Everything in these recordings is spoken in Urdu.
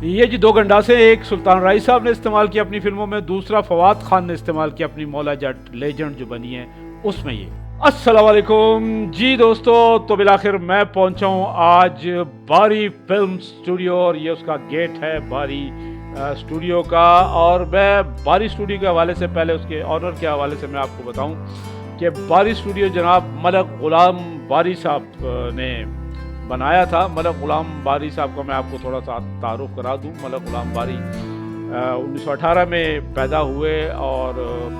یہ جی دو گنڈاسے، ایک سلطان رائی صاحب نے استعمال کیا اپنی فلموں میں، دوسرا فواد خان نے استعمال کیا اپنی مولا جٹ لیجنڈ جو بنی ہے اس میں یہ۔ السلام علیکم جی دوستو، تو بالآخر میں پہنچا ہوں آج باری فلم سٹوڈیو، اور یہ اس کا گیٹ ہے باری سٹوڈیو کا۔ اور میں باری سٹوڈیو کے حوالے سے پہلے اس کے آنر کے حوالے سے میں آپ کو بتاؤں کہ باری سٹوڈیو جناب ملک غلام باری صاحب نے بنایا تھا۔ ملک غلام باری صاحب کا میں آپ کو تھوڑا سا تعارف کرا دوں۔ ملک غلام باری 1918 میں پیدا ہوئے، اور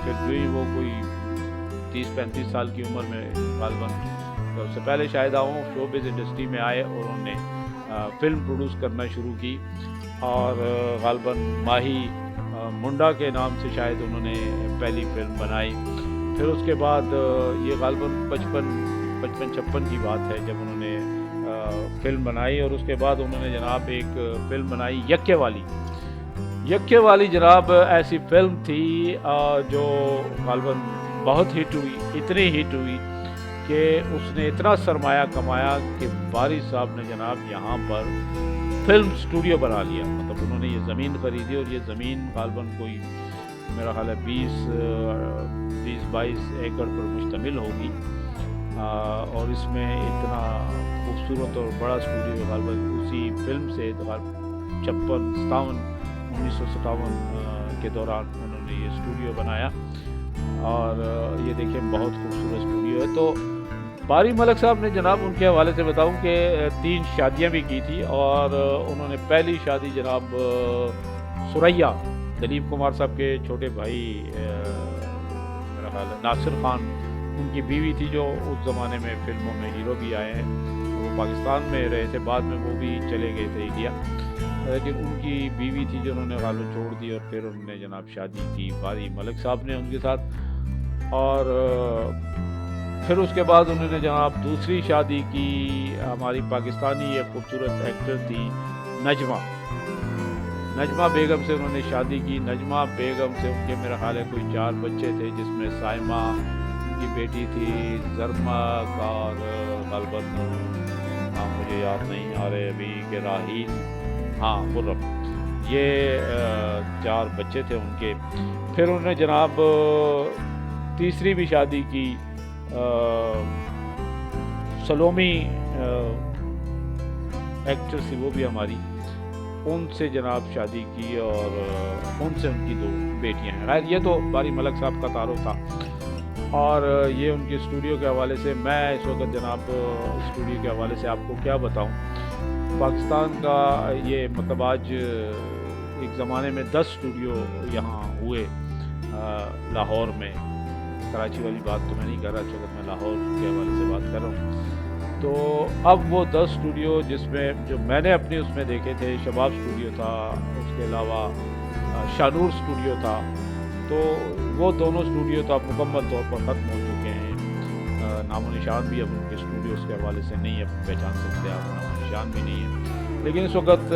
پھر جو ہی وہ کوئی 30-35 سال کی عمر میں غالباً اس سے پہلے شاید شوبز انڈسٹری میں آئے، اور انہوں نے فلم پروڈیوس کرنا شروع کی، اور غالباً ماہی منڈا کے نام سے شاید انہوں نے پہلی فلم بنائی۔ پھر اس کے بعد یہ غالباً 55-56 کی بات ہے جب انہوں نے فلم بنائی، اور اس کے بعد انہوں نے جناب ایک فلم بنائی یکے والی۔ یکے والی جناب ایسی فلم تھی جو غالباً بہت ہٹ ہوئی، اتنی ہٹ ہوئی کہ اس نے اتنا سرمایہ کمایا کہ باری صاحب نے جناب یہاں پر فلم سٹوڈیو بنا لیا۔ مطلب انہوں نے یہ زمین خریدی، اور یہ زمین غالباً کوئی میرا خیال ہے 20-22 ایکڑ پر مشتمل ہوگی، اور اس میں اتنا خوبصورت اور بڑا اسٹوڈیو غالباً اسی فلم سے 1957 کے دوران انہوں نے یہ اسٹوڈیو بنایا، اور یہ دیکھیں بہت خوبصورت اسٹوڈیو ہے۔ تو باری ملک صاحب نے جناب ان کے حوالے سے بتاؤں کہ 3 شادیاں بھی کی تھی، اور انہوں نے پہلی شادی جناب سریا دلیپ کمار صاحب کے چھوٹے بھائی میرا خیال ہے ناصر خان ان کی بیوی تھی، جو اس زمانے میں فلموں میں ہیرو بھی آئے ہیں۔ وہ پاکستان میں رہے تھے، بعد میں وہ بھی چلے گئے تھے انڈیا، لیکن ان کی بیوی تھی جو انہوں نے غالباً چھوڑ دی، اور پھر انہوں نے جناب شادی کی باری ملک صاحب نے ان کے ساتھ۔ اور پھر اس کے بعد انہوں نے جناب دوسری شادی کی، ہماری پاکستانی ایک خوبصورت ایکٹر تھی نجمہ بیگم سے انہوں نے شادی کی۔ نجمہ بیگم سے ان کے میرا خیال ہے کوئی 4 بچے تھے، جس میں سائمہ ان کی بیٹی تھی، زرمک، اور غالباً مجھے یاد نہیں آ رہے ابھی کہ راہیل، خرم، یہ 4 بچے تھے ان کے۔ پھر انہوں نے جناب تیسری بھی شادی کی، سلومی ایکٹر سی وہ بھی ہماری، ان سے جناب شادی کی، اور ان سے ان کی 2 بیٹیاں ہیں۔ خیر یہ تو باری ملک صاحب کا تعارف تھا، اور یہ ان کے اسٹوڈیو کے حوالے سے میں اس وقت جناب اسٹوڈیو کے حوالے سے آپ کو کیا بتاؤں۔ پاکستان کا یہ مطلب آج ایک زمانے میں 10 اسٹوڈیو یہاں ہوئے لاہور میں، کراچی والی بات تو میں نہیں کر رہا، اس وقت میں لاہور کے حوالے سے بات کر رہا ہوں۔ تو اب وہ 10 اسٹوڈیو جس میں جو میں نے اپنے اس میں دیکھے تھے، شباب اسٹوڈیو تھا، اس کے علاوہ شانور اسٹوڈیو تھا، تو وہ دونوں اسٹوڈیو تو اب مکمل طور پر ختم ہو چکے ہیں۔ نام و نشان بھی اب ان کے اسٹوڈیوز کے حوالے سے نہیں اب پہچان سکتے آپ، نام و نشان بھی نہیں ہے۔ لیکن اس وقت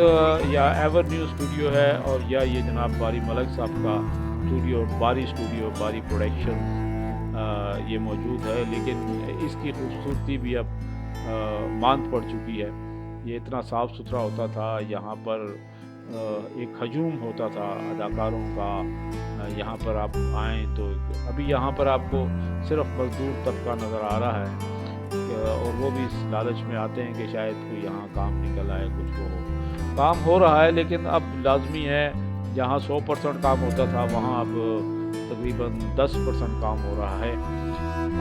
یا ایور نیو اسٹوڈیو ہے، اور یا یہ جناب باری ملک صاحب کا اسٹوڈیو، باری اسٹوڈیو، باری پروڈکشن یہ موجود ہے، لیکن اس کی خوبصورتی بھی اب ماند پڑ چکی ہے۔ یہ اتنا صاف ستھرا ہوتا تھا، یہاں پر ایک ہجوم ہوتا تھا اداکاروں کا، یہاں پر آپ آئیں تو ابھی یہاں پر آپ کو صرف مزدور طبقہ نظر آ رہا ہے، اور وہ بھی اس لالچ میں آتے ہیں کہ شاید کوئی یہاں کام نکل آئے، کچھ وہ ہو۔ کام ہو رہا ہے، لیکن اب لازمی ہے جہاں 100% کام ہوتا تھا وہاں اب تقریباً 10% کام ہو رہا ہے،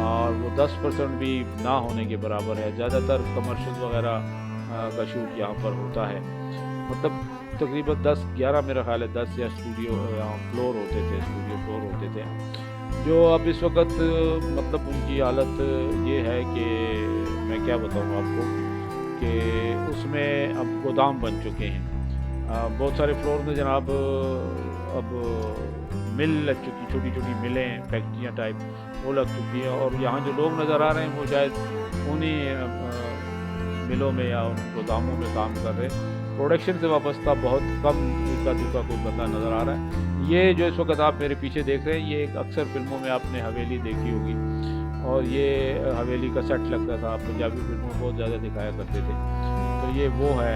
اور وہ 10% بھی نہ ہونے کے برابر ہے۔ زیادہ تر کمرشل وغیرہ کا شوٹ یہاں پر ہوتا ہے، مطلب تقریباً 10-11 میرا خیال ہے 10 یا اسٹوڈیو فلور ہوتے تھے، اسٹوڈیو فلور ہوتے تھے، جو اب اس وقت مطلب ان کی حالت یہ ہے کہ میں کیا بتاؤں آپ کو کہ اس میں اب گودام بن چکے ہیں۔ بہت سارے فلور میں جناب اب مل لگ چکی، چھوٹی چھوٹی ملیں، فیکٹریاں ٹائپ وہ لگ چکی ہیں، اور یہاں جو لوگ نظر آ رہے ہیں وہ شاید انہیں ملوں میں یا ان گوداموں میں کام کر رہے ہیں۔ پروڈکشن سے وابستہ بہت کم اکا دکا کوئی بندہ نظر آ رہا ہے۔ یہ جو اس وقت آپ میرے پیچھے دیکھ رہے ہیں، یہ ایک اکثر فلموں میں آپ نے حویلی دیکھی ہوگی، اور یہ حویلی کا سیٹ لگتا تھا، پنجابی فلموں بہت زیادہ دکھایا کرتے تھے۔ تو یہ وہ ہے،